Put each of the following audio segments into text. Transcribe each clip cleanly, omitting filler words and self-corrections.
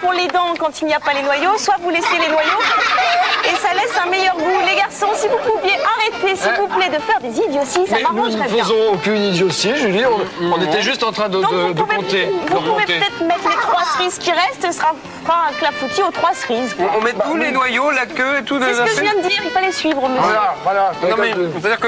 pour les dents quand il n'y a pas les noyaux, soit vous laissez les noyaux et ça laisse un meilleur goût. Les garçons, si vous pouviez arrêter, s'il vous plaît, de faire des idioties, ça m'arrangerait bien. Nous ne faisons aucune idiotie, Julie. On était juste en train de compter. Vous pouvez peut-être mettre les 3 cerises qui restent, ce sera un clafoutis aux 3 cerises. On met tous les noyaux, la queue et tout. C'est ce que je viens de dire, il fallait suivre, monsieur. Voilà. Non mais, c'est-à-dire que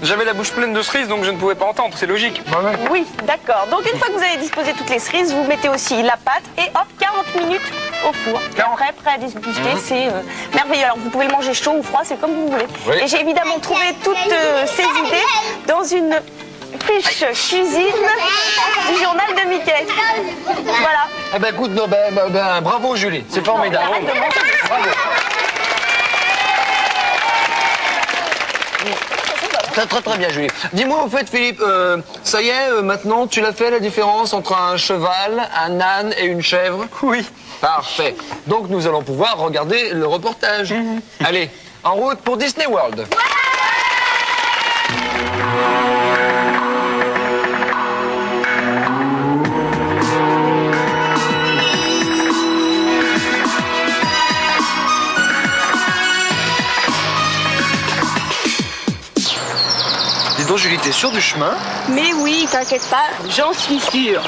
j'avais la bouche pleine de cerises, donc je ne pouvais pas entendre, c'est logique. Oui, d'accord. Donc une fois que vous avez disposé toutes les cerises, vous mettez aussi la pâte et hop, 40 minutes au four. Et après, prêt à déguster, c'est merveilleux. Alors vous pouvez le manger chaud ou froid, c'est comme vous voulez. Oui. Et j'ai évidemment trouvé toutes ces idées dans une fiche cuisine du journal de Mickey. Voilà. Eh ben écoute, bravo Julie, c'est formidable. Arrête de manger. Bravo. Très bien Julie. Dis-moi au fait Philippe, ça y est, maintenant tu l'as fait la différence entre un cheval, un âne et une chèvre? Oui. Parfait. Donc nous allons pouvoir regarder le reportage. Allez, en route pour Disney World. Dis donc Julie, t'es sûre du chemin? Mais oui, t'inquiète pas, j'en suis sûre.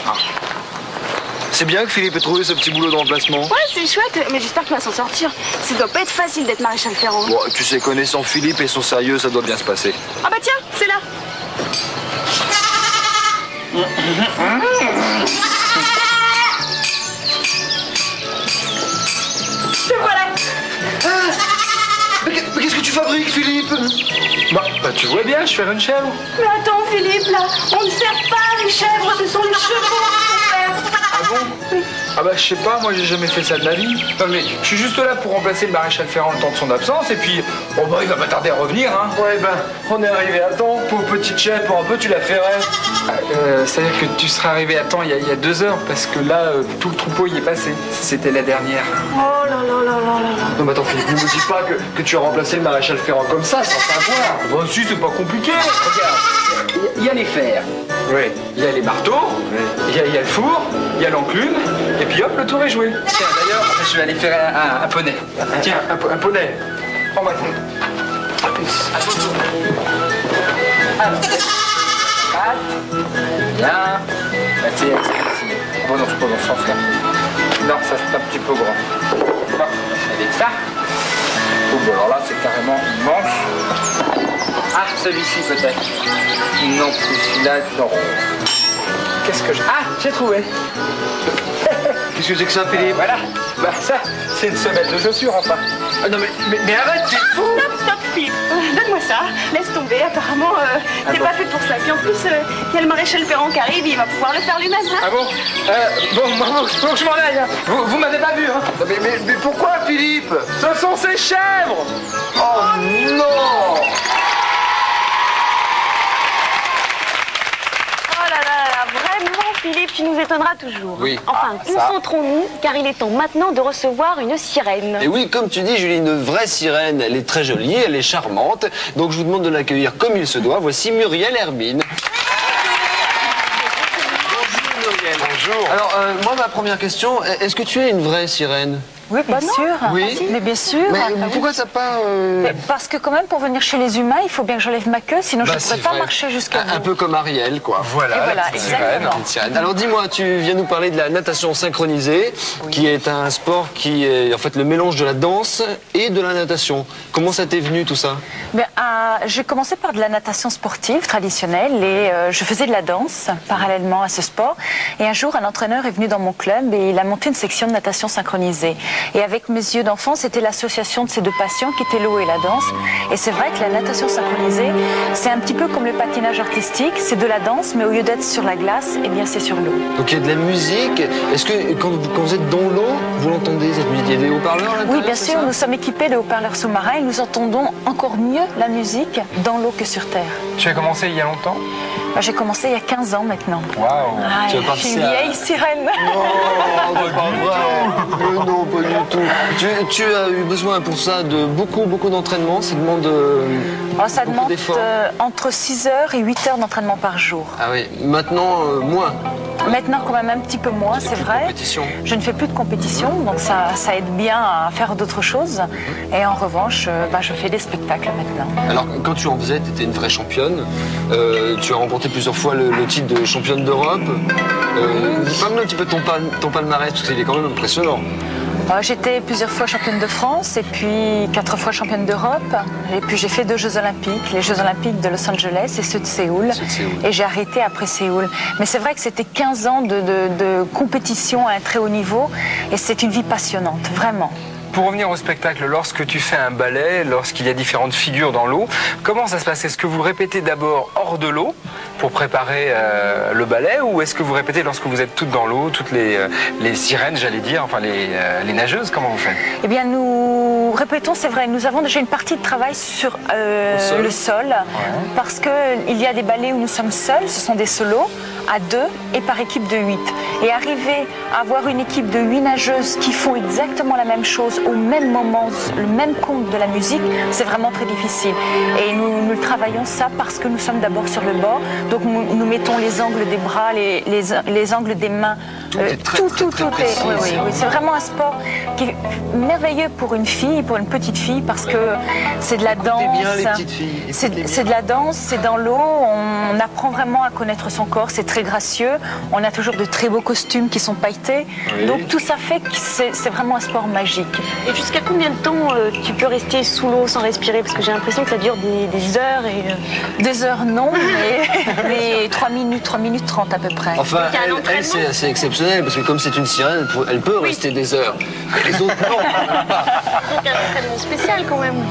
C'est bien que Philippe ait trouvé ce petit boulot de remplacement. Ouais, c'est chouette, mais j'espère qu'il va s'en sortir. Ça doit pas être facile d'être maréchal ferrant. Bon, tu sais, connaissant Philippe et son sérieux, ça doit bien se passer. Ah bah tiens, c'est là. Te voilà. Mais qu'est-ce que tu fabriques, Philippe? Bah, tu vois bien, je fais une chèvre. Mais attends, Philippe, là, on ne sert pas les chèvres, ce sont les chevaux qu'il faut faire. Ah bon? Ah bah, je sais pas, moi j'ai jamais fait ça de ma vie. Non mais, je suis juste là pour remplacer le maréchal Ferrand le temps de son absence, et puis, bon bah, il va pas tarder à revenir, hein. Ouais, ben, on est arrivé à temps. Pauvre petite chèvre, pour un peu, tu la ferais. C'est-à-dire que tu serais arrivé à temps il y a 2 heures, parce que là, tout le troupeau y est passé. C'était la dernière. Oh là là là là là là. Non, mais attends, Philippe, ne me dis pas que tu as remplacé le maréchal Ferrand comme ça, sans savoir. Bah si, c'est pas compliqué. Regarde, il y a les fers. Oui. Il y a les marteaux, il y a le four, il y a l'enclume, et puis hop, le tour est joué. Tiens, d'ailleurs, je vais aller faire un poney. Tiens, un poney. Prends-moi ça. Attention. Alors, bien. Bah, c'est bon, non, c'est pas dans ce sens-là. Non, ça c'est un petit peu grand. Bon, avec ça. Oh, bon, alors là, c'est carrément une manche. Ah, celui-ci peut-être. Non plus, celui-là, non. Qu'est-ce que je... Ah, j'ai trouvé. Qu'est-ce que c'est que ça, Philippe? Voilà. Bah ça, c'est une semelle de chaussures, enfin. Ah, non, mais arrête, t'es fou! Stop, Philippe. Donne-moi ça. Laisse tomber. Apparemment, t'es pas fait pour ça. Puis en plus, il y a le maréchal Ferrand qui arrive, il va pouvoir le faire lui-même. Hein. Ah bon? Bon, faut que je m'en aille. Hein. Vous m'avez pas vu, hein? Mais pourquoi, Philippe? Ce sont ces chèvres! Oh non! Oh là là là, vraiment, Philippe, tu nous étonneras toujours. Oui. Enfin, Ah, ça. concentrons-nous, car il est temps maintenant de recevoir une sirène. Et oui, comme tu dis, Julie, une vraie sirène. Elle est très jolie, elle est charmante. Donc je vous demande de l'accueillir comme il se doit. Voici Muriel Herbine. Bonjour Muriel. Bonjour. Alors, moi, ma première question, est-ce que tu es une vraie sirène? Oui, bien sûr. Oui. Mais bien sûr. Mais pourquoi ça pas... Mais parce que quand même, pour venir chez les humains, il faut bien que j'enlève ma queue, sinon je ne pourrais pas marcher jusqu'à un vous. peu comme Ariel, quoi. Voilà, Et voilà, la petite sirène. exactement. Petite sirène. Alors dis-moi, tu viens nous parler de la natation synchronisée, qui est un sport qui est en fait le mélange de la danse et de la natation. Comment ça t'est venu tout ça? Ben, j'ai commencé par de la natation sportive traditionnelle et je faisais de la danse parallèlement à ce sport. Et un jour, un entraîneur est venu dans mon club et il a monté une section de natation synchronisée. Et avec mes yeux d'enfant, c'était l'association de ces deux passions qui étaient l'eau et la danse. Et c'est vrai que la natation synchronisée, c'est un petit peu comme le patinage artistique, c'est de la danse, mais au lieu d'être sur la glace, eh bien c'est sur l'eau. Donc il y a de la musique. Est-ce que quand vous êtes dans l'eau, vous l'entendez cette musique? Il y a des haut-parleurs à l'intérieur? Oui, bien c'est sûr, ça? nous sommes équipés de haut-parleurs sous-marins et nous entendons encore mieux la musique dans l'eau que sur terre. Tu as commencé il y a longtemps? Moi, j'ai commencé il y a 15 ans maintenant. Waouh. Tu vas Je suis une participer à- vieille sirène. Oh, c'est pas vrai. Non, pas du tout. Tu as eu besoin pour ça de beaucoup d'entraînement. Ça demande Oh, ça beaucoup demande d'efforts. entre 6 heures et 8 heures d'entraînement par jour. Ah oui, maintenant moins. Maintenant, quand même un petit peu moins, c'est vrai. Compétition. Je ne fais plus de compétition, donc ça aide bien à faire d'autres choses. Et en revanche, je fais des spectacles maintenant. Alors, quand tu en faisais, tu étais une vraie championne. Tu as remporté plusieurs fois le titre de championne d'Europe. Parle-nous un petit peu de ton palmarès, parce qu'il est quand même impressionnant. J'étais plusieurs fois championne de France et puis 4 fois championne d'Europe. Et puis j'ai fait 2 Jeux Olympiques, les Jeux Olympiques de Los Angeles et ceux de Séoul. Et j'ai arrêté après Séoul. Mais c'est vrai que c'était 15 ans de compétition à un très haut niveau et c'est une vie passionnante, vraiment. Pour revenir au spectacle, lorsque tu fais un ballet, lorsqu'il y a différentes figures dans l'eau, comment ça se passe? Est-ce que vous répétez d'abord hors de l'eau pour préparer le ballet, ou est-ce que vous répétez lorsque vous êtes toutes dans l'eau, toutes les sirènes, j'allais dire, enfin les nageuses? Comment vous faites? Eh bien, nous répétons, c'est vrai, nous avons déjà une partie de travail sur le sol, parce qu'il y a des ballets où nous sommes seuls, ce sont des solos, à 2 et par équipe de 8. Et arriver à avoir une équipe de 8 nageuses qui font exactement la même chose au même moment, le même compte de la musique, c'est vraiment très difficile. Et nous travaillons ça parce que nous sommes d'abord sur le bord, donc nous mettons les angles des bras, les angles des mains. Tout est très précis. Oui, c'est vraiment un sport qui est merveilleux pour une fille, pour une petite fille, parce que c'est de la danse. bien les petites filles. C'est de la danse, c'est dans l'eau, on apprend vraiment à connaître son corps, c'est très gracieux, on a toujours de très beaux costumes qui sont pailletés, donc tout ça fait que c'est vraiment un sport magique. Et jusqu'à combien de temps tu peux rester sous l'eau sans respirer? Parce que j'ai l'impression que ça dure des heures et... Des heures non, mais 3 minutes 30 à peu près. Enfin, Il y a un elle entraînement. c'est assez exceptionnel, parce que comme c'est une sirène, elle peut rester des heures. Et les autres, non. Donc un entraînement spécial quand même.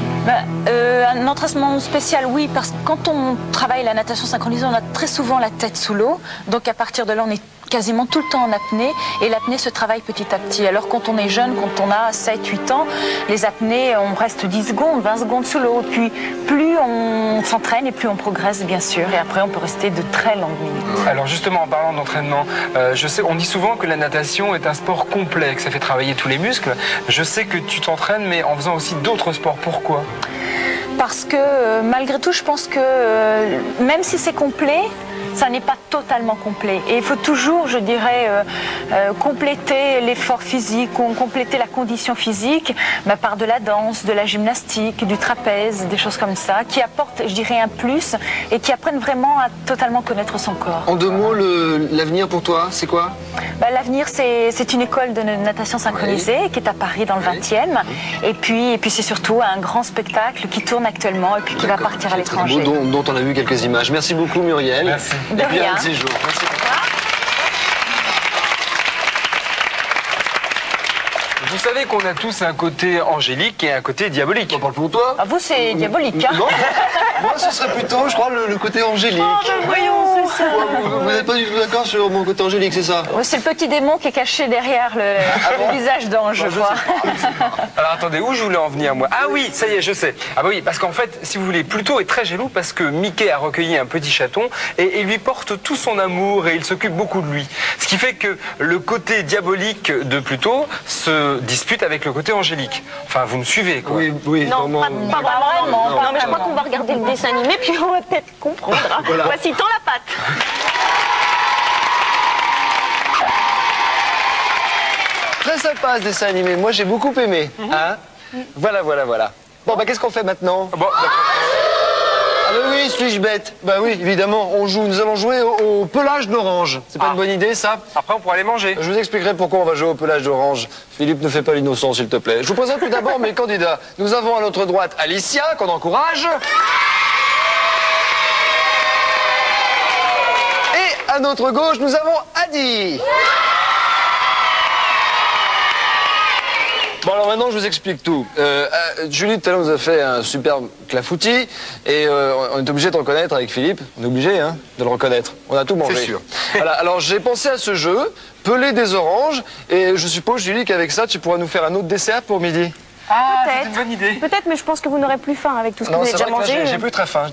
Un entraînement spécial, oui, parce que quand on travaille la natation synchronisée, on a très souvent la tête sous l'eau. Donc à partir de là, on est quasiment tout le temps en apnée, et l'apnée se travaille petit à petit. Alors quand on est jeune, quand on a 7-8 ans, les apnées, on reste 10 secondes, 20 secondes sous l'eau. Puis plus on s'entraîne et plus on progresse, bien sûr. Et après, on peut rester de très longues minutes. Alors justement, en parlant d'entraînement, je sais, on dit souvent que la natation est un sport complet, que ça fait travailler tous les muscles. Je sais que tu t'entraînes, mais en faisant aussi d'autres sports. Pourquoi? Parce que malgré tout, je pense que même si c'est complet, ça n'est pas totalement complet. Et il faut toujours, je dirais, compléter l'effort physique, ou compléter la condition physique par de la danse, de la gymnastique, du trapèze, des choses comme ça, qui apportent, je dirais, un plus et qui apprennent vraiment à totalement connaître son corps. En 2 mots, l'avenir pour toi, c'est quoi? L'avenir, c'est une école de natation synchronisée qui est à Paris dans le 20e. Et puis c'est surtout un grand spectacle qui tourne actuellement et puis qui va partir à l'étranger. Dont on a vu quelques images. Merci beaucoup, Muriel. Merci. De Et puis rien. un petit jour. Merci. Vous savez qu'on a tous un côté angélique et un côté diabolique. On parle pour toi? Ah, vous, c'est diabolique, hein? Non, moi ce serait plutôt, je crois, le côté angélique. Voyons, c'est ça. Vous n'êtes pas du tout d'accord sur mon côté angélique, c'est ça? C'est le petit démon qui est caché derrière le visage d'ange, je crois. Alors attendez, où je voulais en venir moi? Ah oui, ça y est, je sais. Ah bah oui, parce qu'en fait, si vous voulez, Pluto est très jaloux parce que Mickey a recueilli un petit chaton et il lui porte tout son amour et il s'occupe beaucoup de lui. Ce qui fait que le côté diabolique de Pluto se dispute avec le côté angélique. Enfin, vous me suivez, quoi. Oui, Non, vraiment. pas vraiment. Non, Non, mais je crois qu'on va regarder le dessin animé, puis on va peut-être comprendre. Voilà. Voici Tends la patte. Très sympa ce dessin animé, moi j'ai beaucoup aimé. Hein, voilà. Bon, qu'est-ce qu'on fait maintenant? Bon, d'accord. Ah bah oui, suis-je bête? Bah oui, évidemment, nous allons jouer au pelage d'orange. C'est pas une bonne idée, ça? Après, on pourra aller manger. Je vous expliquerai pourquoi on va jouer au pelage d'orange. Philippe, ne fais pas l'innocent, s'il te plaît. Je vous présente tout d'abord mes candidats. Nous avons à notre droite Alicia, qu'on encourage. Et à notre gauche, nous avons Adi. Bon, alors maintenant, je vous explique tout. Julie, tout à l'heure, nous a fait un superbe clafoutis. Et on est obligé de reconnaître avec Philippe. On est obligé, hein, de le reconnaître. On a tout mangé. C'est sûr. Voilà, alors j'ai pensé à ce jeu, peler des oranges. Et je suppose, Julie, qu'avec ça, tu pourras nous faire un autre dessert pour midi. Ah, Peut-être. c'est une bonne idée. Peut-être, mais je pense que vous n'aurez plus faim avec tout ce que vous avez c'est déjà vrai que là, mangé. j'ai plus très faim.